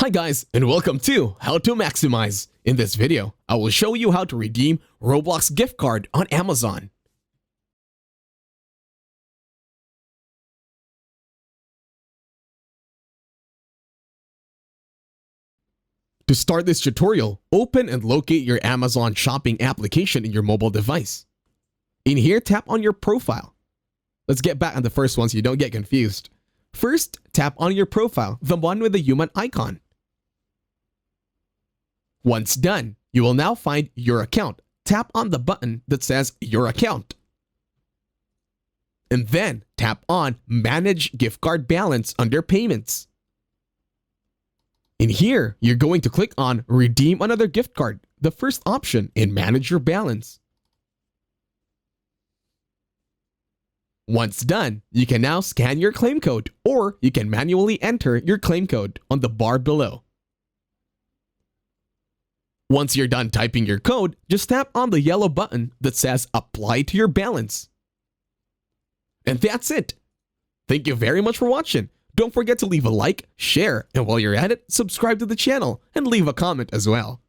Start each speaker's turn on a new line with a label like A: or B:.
A: Hi guys, and welcome to How to Maximize. In this video, I will show you how to redeem Roblox gift card on Amazon. To start this tutorial, open and locate your Amazon shopping application in your mobile device. In here, tap on your profile. Let's get back on the first one so you don't get confused. First, tap on your profile, the one with the human icon. Once done, you will now find your account. Tap on the button that says Your Account. And then tap on Manage Gift Card Balance under Payments. In here, you're going to click on Redeem Another Gift Card, the first option in Manage Your Balance. Once done, you can now scan your claim code, or you can manually enter your claim code on the bar below. Once you're done typing your code, just tap on the yellow button that says Apply to your balance. And that's it. Thank you very much for watching. Don't forget to leave a like, share, and while you're at it, subscribe to the channel and leave a comment as well.